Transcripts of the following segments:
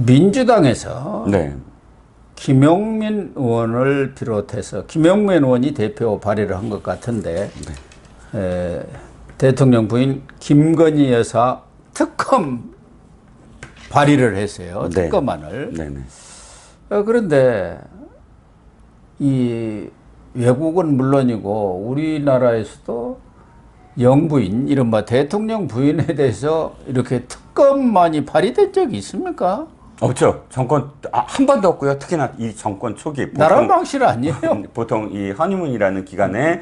민주당에서 네. 김용민 의원을 비롯해서 김용민 의원이 대표 발의를 한 것 같은데 대통령 부인 김건희 여사 특검 발의를 했어요. 네. 특검안을. 네네. 그런데 이 외국은 물론이고 우리나라에서도 영부인, 이른바 대통령 부인에 대해서 이렇게 특검안이 발의된 적이 있습니까? 없죠. 정권 한 번도 없고요. 특히나 이 정권 초기 나라 방실 아니에요? 보통 이 허니문이라는 기간에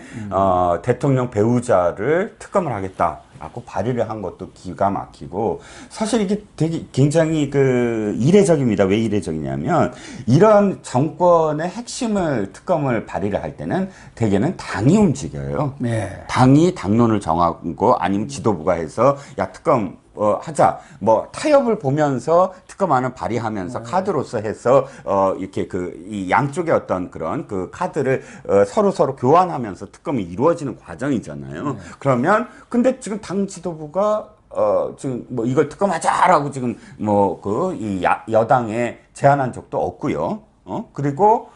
대통령 배우자를 특검을 하겠다라고 발의를 한 것도 기가 막히고, 사실 이게 되게 굉장히 그 이례적입니다. 왜 이례적이냐면 이런 정권의 핵심을 특검을 발의를 할 때는 대개는 당이 움직여요. 네. 당이 당론을 정하고 아니면 지도부가 해서 야 특검 하자. 뭐 타협을 보면서 특검안을 발의하면서 카드로서 해서 이렇게 이 양쪽의 어떤 그런 그 카드를 서로 교환하면서 특검이 이루어지는 과정이잖아요. 그러면 근데 지금 당 지도부가 지금 뭐 이걸 특검하자라고 지금 뭐 이 여당에 제안한 적도 없고요. 그리고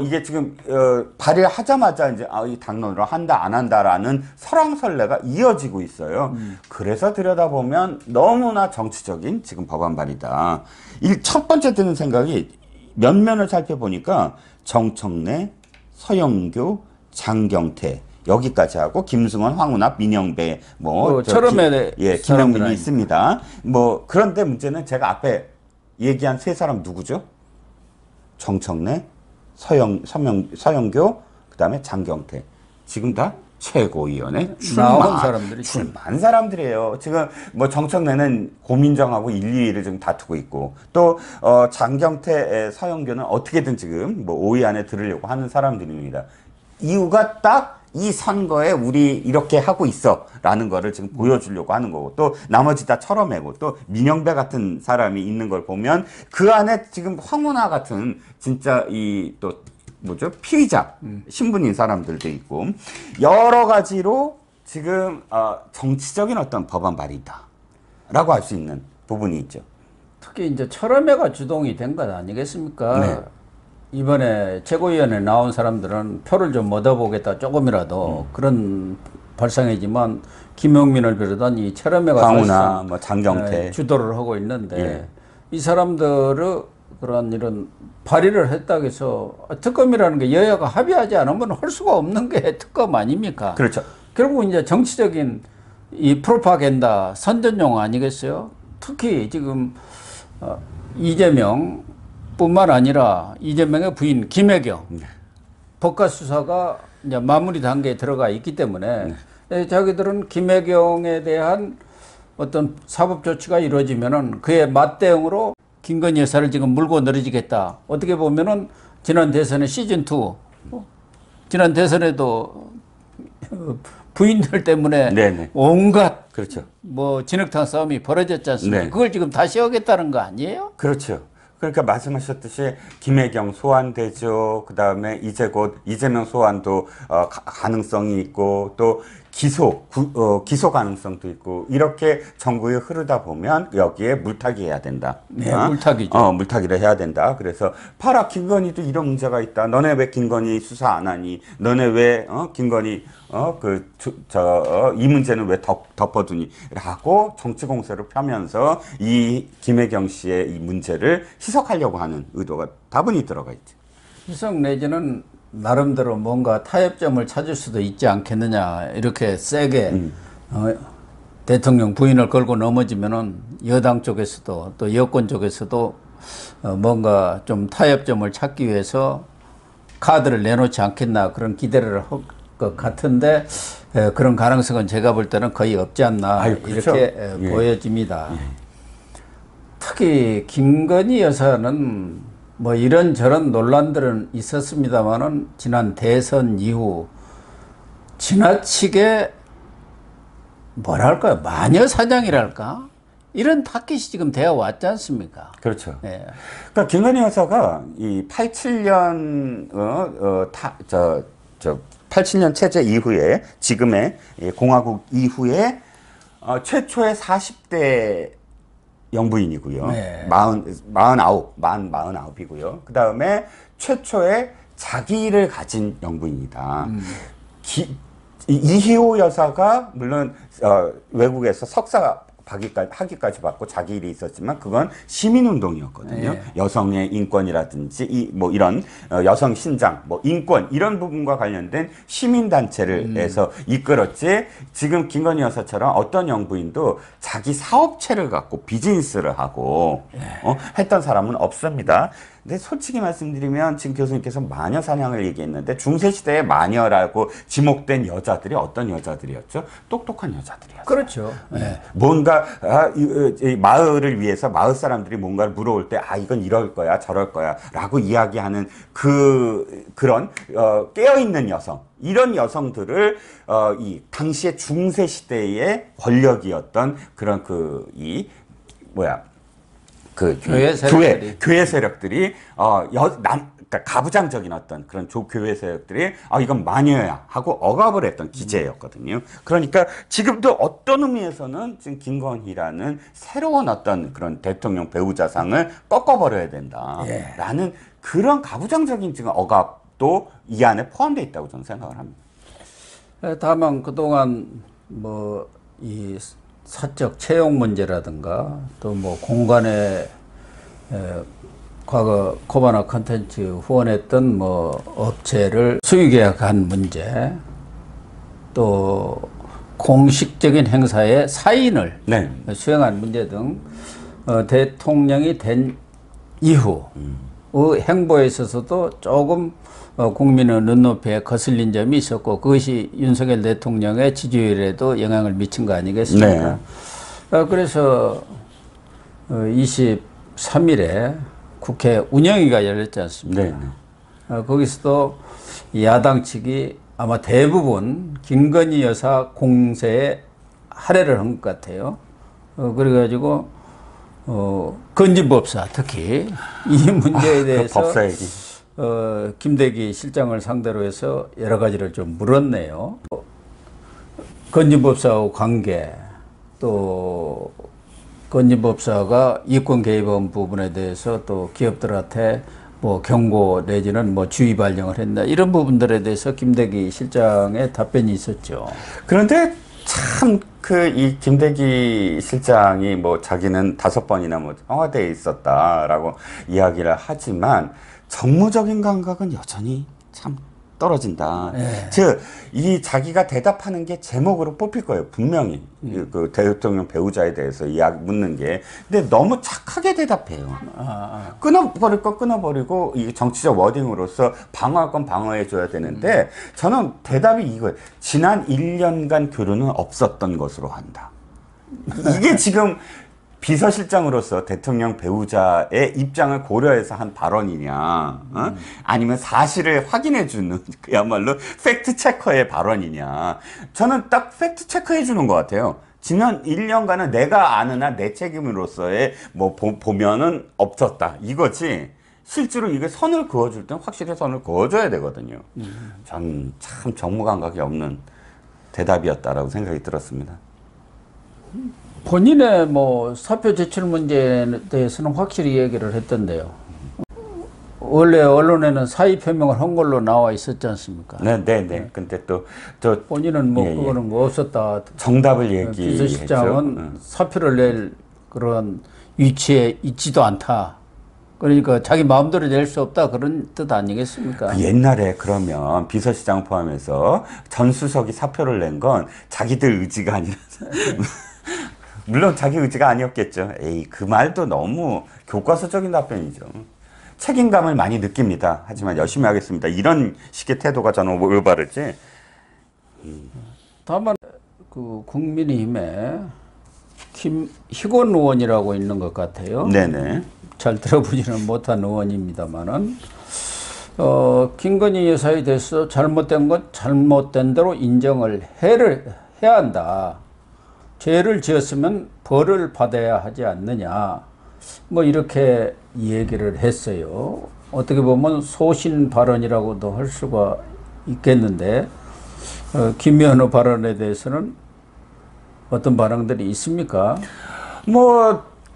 이게 지금 발의를 하자마자 이제 이 당론으로 한다 안 한다라는 설왕설래가 이어지고 있어요. 그래서 들여다보면 너무나 정치적인 지금 법안 발의다. 첫 번째 드는 생각이 면면을 살펴보니까 정청래, 서영교, 장경태 여기까지 하고 김승원, 황운하, 민영배 김영민이 있습니다. 뭐 그런데 문제는 제가 앞에 얘기한 세 사람 누구죠? 정청래, 서영교, 그 다음에 장경태. 지금 다 최고위원회 출마한 사람들이에요. 지금 뭐 정청래는 고민정하고 1, 2위를 지금 다투고 있고, 또 장경태, 서영교는 어떻게든 지금 뭐 5위 안에 들으려고 하는 사람들입니다. 이유가 딱 이 선거에 우리 이렇게 하고 있어 라는 거를 지금 보여주려고 하는 거고, 또 나머지 다 철어매고, 또 민영배 같은 사람이 있는 걸 보면 그 안에 지금 황운하 같은 진짜 또 뭐죠? 피의자 신분인 사람들도 있고, 여러 가지로 지금 정치적인 어떤 법안 발의다 라고 할 수 있는 부분이 있죠. 특히 이제 철험회가 주동이 된 것 아니겠습니까? 네. 이번에 최고위원회 나온 사람들은 표를 좀 얻어보겠다 조금이라도 그런 발상이지만 김용민을 비롯한 이 철험회가 황운하, 뭐 장경태 주도를 하고 있는데, 이 사람들의 그런 이런 발의를 했다고 해서 특검이라는 게 여야가 합의하지 않으면 할 수가 없는 게 특검 아닙니까? 그렇죠. 결국 이제 정치적인 이 프로파간다 선전용 아니겠어요? 특히 지금 이재명 뿐만 아니라 이재명의 부인 김혜경 법과 수사가 이제 마무리 단계에 들어가 있기 때문에 자기들은 김혜경에 대한 어떤 사법 조치가 이루어지면은 그에 맞대응으로 김건희 여사를 지금 물고 늘어지겠다. 어떻게 보면은 지난 대선의 시즌2, 지난 대선에도 부인들 때문에 네네. 온갖 그렇죠. 뭐 진흙탕 싸움이 벌어졌지 않습니까? 네. 그걸 지금 다시 하겠다는 거 아니에요? 그렇죠. 그러니까 말씀하셨듯이 김혜경 소환되죠. 그 다음에 이제 곧 이재명 소환도 가능성이 있고, 또 기소 가능성도 있고, 이렇게 정국이 흐르다 보면 여기에 물타기 해야 된다. 네, 물타기죠. 물타기를 해야 된다. 그래서 봐라, 김건희도 이런 문제가 있다. 너네 왜 김건희 수사 안 하니? 너네 왜 김건희 이 문제는 왜 덮어두니? 라고 정치 공세를 펴면서 이 김혜경 씨의 이 문제를 희석하려고 하는 의도가 다분히 들어가 있죠. 희석 내지는 나름대로 뭔가 타협점을 찾을 수도 있지 않겠느냐, 이렇게 세게 대통령 부인을 걸고 넘어지면은 여당 쪽에서도 또 여권 쪽에서도 뭔가 좀 타협점을 찾기 위해서 카드를 내놓지 않겠나, 그런 기대를 할 것 같은데, 그런 가능성은 제가 볼 때는 거의 없지 않나. 그렇죠. 이렇게 보여집니다. 특히 김건희 여사는 뭐 이런저런 논란들은 있었습니다만은 지난 대선 이후 지나치게 뭐랄까요, 마녀 사냥이랄까, 이런 타깃이 지금 되어 왔지 않습니까? 그렇죠. 네. 그러니까 김건희 여사가 이 87년 87년 체제 이후에, 지금의 공화국 이후에 최초의 40대 영부인이고요. 네. 49이고요. 그 다음에 최초의 자기를 가진 영부인이다. 이희호 여사가 물론 외국에서 석사 학위까지 받고 자기 일이 있었지만 그건 시민운동이었거든요. 네. 여성의 인권이라든지 뭐 이런 여성 신장, 뭐 인권 이런 부분과 관련된 시민단체를 해서 이끌었지. 지금 김건희 여사처럼 어떤 영부인도 자기 사업체를 갖고 비즈니스를 하고 했던 사람은 없습니다. 근데 솔직히 말씀드리면 지금 교수님께서 마녀 사냥을 얘기했는데 중세시대의 마녀라고 지목된 여자들이 어떤 여자들이었죠? 똑똑한 여자들이었어요. 그렇죠. 네. 뭔가 이 마을을 위해서 마을 사람들이 뭔가를 물어올 때 이건 이럴 거야 저럴 거야 라고 이야기하는 그런 깨어있는 여성 이런 여성들을 이 당시의 중세시대의 권력이었던 그런 교회 세력들이 그러니까 가부장적인 어떤 그런 교회 세력들이 이건 마녀야 하고 억압을 했던 기제였거든요. 그러니까 지금도 어떤 의미에서는 지금 김건희라는 새로운 어떤 그런 대통령 배우자상을 꺾어버려야 된다라는 그런 가부장적인 지금 억압도 이 안에 포함되어 있다고 저는 생각을 합니다. 다만 그동안 이 사적 채용 문제라든가 또 공간에 과거 코바나 컨텐츠 후원했던 업체를 수의계약한 문제, 또 공식적인 행사에 사인을 수행한 문제 등 대통령이 된 이후의 행보에 있어서도 조금 국민의 눈높이에 거슬린 점이 있었고 그것이 윤석열 대통령의 지지율에도 영향을 미친 거 아니겠습니까? 그래서 23일에 국회 운영위가 열렸지 않습니까? 거기서도 야당 측이 아마 대부분 김건희 여사 공세에 할애를 한 것 같아요. 그래가지고 건진법사 특히 이 문제에 대해서 법사 얘기. 김대기 실장을 상대로 해서 여러 가지를 좀 물었네요. 건진법사하고 관계, 또 건진법사가 이권 개입한 부분에 대해서 또 기업들한테 경고 내지는 주의 발령을 했나 이런 부분들에 대해서 김대기 실장의 답변이 있었죠. 그런데 참 이 김대기 실장이 자기는 5번이나 청와대에 있었다라고 이야기를 하지만 정무적인 감각은 여전히 참 떨어진다. 즉, 이 자기가 대답하는 게 제목으로 뽑힐 거예요. 분명히. 그 대통령 배우자에 대해서 묻는 게. 근데 너무 착하게 대답해요. 끊어버릴 건 끊어버리고, 이 정치적 워딩으로서 방어할 건 방어해줘야 되는데, 저는 대답이 이거예요. 지난 1년간 교류는 없었던 것으로 한다. 이게 지금 비서실장으로서 대통령 배우자의 입장을 고려해서 한 발언이냐, 아니면 사실을 확인해주는 그야말로 팩트체커의 발언이냐. 저는 딱 팩트체커해주는 것 같아요. 지난 1년간은 내가 아는 한 내 책임으로서의 보면은 없었다. 이거지. 실제로 이게 선을 그어줄 땐 확실히 선을 그어줘야 되거든요. 전 참 정무감각이 없는 대답이었다라고 생각이 들었습니다. 본인의 사표 제출 문제에 대해서는 확실히 얘기를 했던데요. 원래 언론에는 사의 표명을 한 걸로 나와 있었지 않습니까? 네. 근데 또 본인은 그거는 없었다. 정답을 얘기했죠. 비서실장은 사표를 낼 그런 위치에 있지도 않다. 그러니까 자기 마음대로 낼 수 없다 그런 뜻 아니겠습니까? 옛날에 그러면 비서실장 포함해서 전 수석이 사표를 낸 건 자기들 의지가 아니라서 물론 자기 의지가 아니었겠죠. 그 말도 너무 교과서적인 답변이죠. 책임감을 많이 느낍니다. 하지만 열심히 하겠습니다. 이런 식의 태도가 저는 올바르지. 다만 국민의힘에 김희곤 의원이라고 있는 것 같아요. 네네. 잘 들어보지는 못한 의원입니다만은 김건희 여사에 대해서 잘못된 건 잘못된 대로 인정을 해야 한다. 죄를 지었으면 벌을 받아야 하지 않느냐. 이렇게 얘기를 했어요. 어떻게 보면 소신 발언이라고도 할 수가 있겠는데, 김연우 발언에 대해서는 어떤 반응들이 있습니까?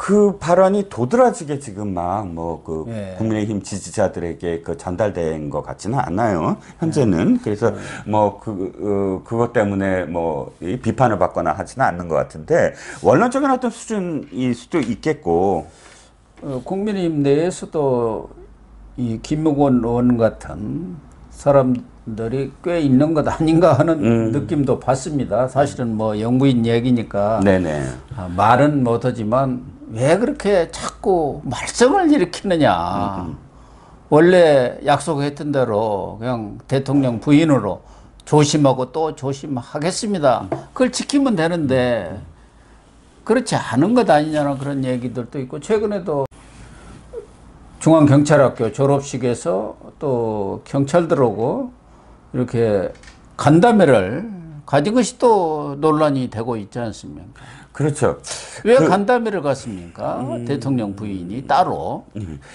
그 발언이 도드라지게 지금 막 뭐 그 예. 국민의힘 지지자들에게 그 전달된 것 같지는 않아요. 현재는. 그래서 뭐 그것 때문에 뭐 이 비판을 받거나 하지는 않는 것 같은데 원론적인 어떤 수준일 수도 있겠고. 국민의힘 내에서도 이 김무권 의원 같은 사람들이 꽤 있는 것 아닌가 하는 느낌도 받습니다. 사실은 뭐 영부인 얘기니까 네네. 말은 못하지만 왜 그렇게 자꾸 말썽을 일으키느냐. 원래 약속했던 대로 그냥 대통령 부인으로 조심하고 또 조심하겠습니다. 그걸 지키면 되는데 그렇지 않은 것 아니냐는 그런 얘기들도 있고, 최근에도 중앙경찰학교 졸업식에서 또 경찰들하고 이렇게 간담회를 가진 것이 또 논란이 되고 있지 않습니까? 그렇죠. 왜 간담회를 갔습니까? 대통령 부인이 따로.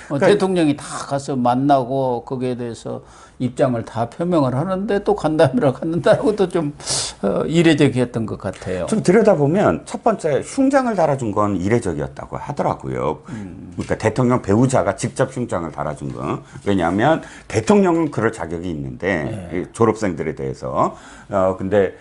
그러니까 대통령이 다 가서 만나고 거기에 대해서 입장을 다 표명을 하는데 또 간담회를 갔는다는 것도 좀 이례적이었던 것 같아요. 좀 들여다보면 첫 번째 흉장을 달아준 건 이례적이었다고 하더라고요. 그러니까 대통령 배우자가 직접 흉장을 달아준 거. 왜냐하면 대통령은 그럴 자격이 있는데 이 졸업생들에 대해서 근데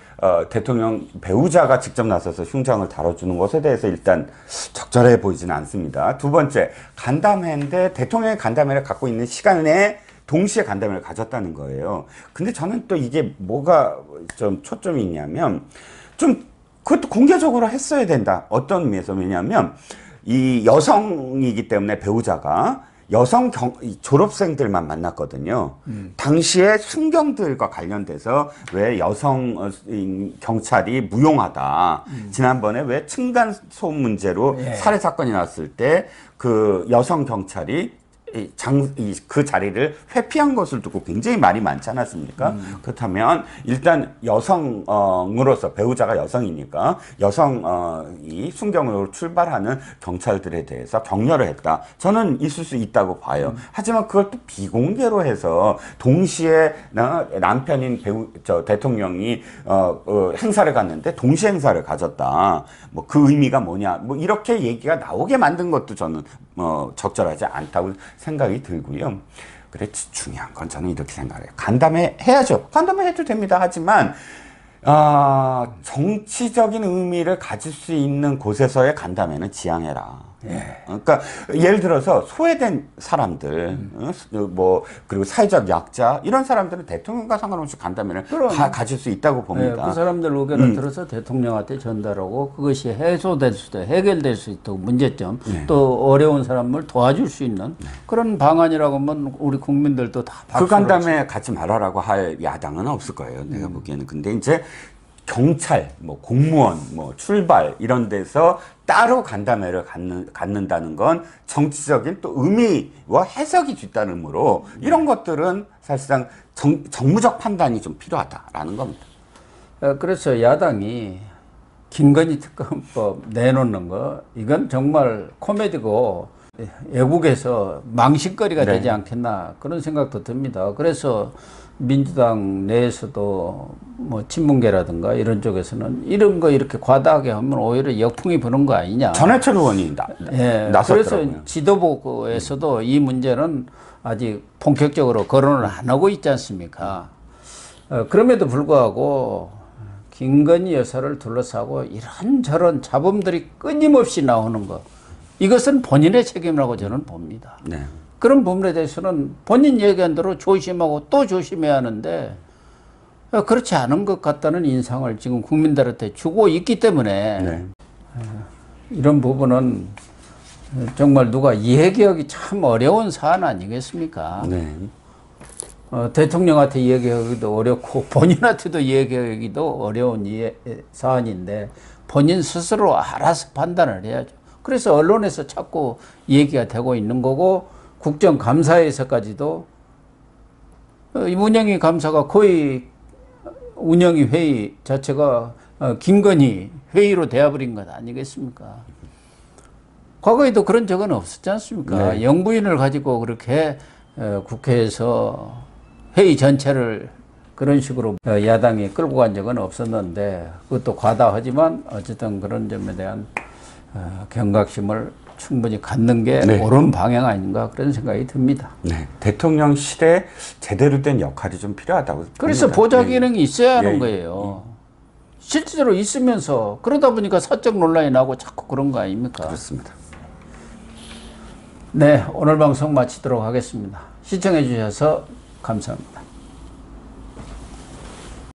대통령 배우자가 직접 나서서 흉장을 달아주는 것에 대해서 일단 적절해 보이지는 않습니다. 두 번째, 간담회인데 대통령의 간담회를 갖고 있는 시간 내에 동시에 간담회를 가졌다는 거예요. 근데 저는 또 이게 뭐가 좀 초점이 있냐면 좀 그것도 공개적으로 했어야 된다. 어떤 의미에서. 왜냐하면 이 여성이기 때문에 배우자가 여성 졸업생들만 만났거든요. 당시에 순경들과 관련돼서 왜 여성 경찰이 무용하다. 지난번에 왜 층간소음 문제로 살해 사건이 났을 때 그 여성 경찰이 그 자리를 회피한 것을 두고 굉장히 말이 많지 않았습니까? 그렇다면 일단 여성으로서 배우자가 여성이니까 여성이 순경으로 출발하는 경찰들에 대해서 격려를 했다. 저는 있을 수 있다고 봐요. 하지만 그걸 또 비공개로 해서 동시에 남편인 대통령이 행사를 갔는데 동시 행사를 가졌다. 뭐 그 의미가 뭐냐? 뭐 이렇게 얘기가 나오게 만든 것도 저는 적절하지 않다고 생각이 들고요. 그래, 중요한 건 저는 이렇게 생각해요. 간담회 해야죠. 간담회 해도 됩니다. 하지만 정치적인 의미를 가질 수 있는 곳에서의 간담회는 지양해라. 그러니까 예를 들어서 소외된 사람들, 뭐 그리고 사회적 약자 이런 사람들은 대통령과 상관없이 간담회를 가질 수 있다고 봅니다. 그 사람들 의견을 들어서 대통령한테 전달하고 그것이 해소될 수도 해결될 수 있도록 문제점 또 어려운 사람을 도와줄 수 있는 그런 방안이라고 하면 우리 국민들도 다 그 간담회 가지 말아라고 할 야당은 없을 거예요. 내가 보기에는. 근데 이제 경찰, 뭐 공무원, 뭐 출발 이런 데서 따로 간담회를 갖는다는 건 정치적인 또 의미와 해석이 뒷다는 의미로 이런 것들은 사실상 정무적 판단이 좀 필요하다라는 겁니다. 그래서 야당이 김건희 특검법 내놓는 거 이건 정말 코미디고 외국에서 망신거리가 되지 않겠나 그런 생각도 듭니다. 그래서 민주당 내에서도 뭐 친문계라든가 이런 쪽에서는 이런 거 이렇게 과다하게 하면 오히려 역풍이 부는 거 아니냐. 전해철 의원이 나섰더라고요. 그래서 지도부에서도 이 문제는 아직 본격적으로 거론을 안 하고 있지 않습니까? 그럼에도 불구하고 김건희 여사를 둘러싸고 이런저런 잡음들이 끊임없이 나오는 것 이것은 본인의 책임이라고 저는 봅니다. 네. 그런 부분에 대해서는 본인 얘기한 대로 조심하고 또 조심해야 하는데 그렇지 않은 것 같다는 인상을 지금 국민들한테 주고 있기 때문에 이런 부분은 정말 누가 이해하기 참 어려운 사안 아니겠습니까? 네. 대통령한테 이해하기도 어렵고 본인한테도 이해하기도 어려운 사안인데 본인 스스로 알아서 판단을 해야죠. 그래서 언론에서 자꾸 얘기가 되고 있는 거고 국정감사에서까지도 운영위 감사가 거의 운영위 회의 자체가 김건희 회의로 되어버린 것 아니겠습니까? 과거에도 그런 적은 없었지 않습니까? 영부인을 가지고 그렇게 국회에서 회의 전체를 그런 식으로 야당이 끌고 간 적은 없었는데 그것도 과다하지만 어쨌든 그런 점에 대한 경각심을 충분히 갖는 게 네. 옳은 방향 아닌가 그런 생각이 듭니다. 네, 대통령실에 제대로 된 역할이 좀 필요하다고 그래서 봅니다. 보좌 예. 기능이 있어야 하는 예, 거예요. 실제로 있으면서 그러다 보니까 사적 논란이 나고 자꾸 그런 거 아닙니까? 그렇습니다. 네, 오늘 방송 마치도록 하겠습니다. 시청해 주셔서 감사합니다.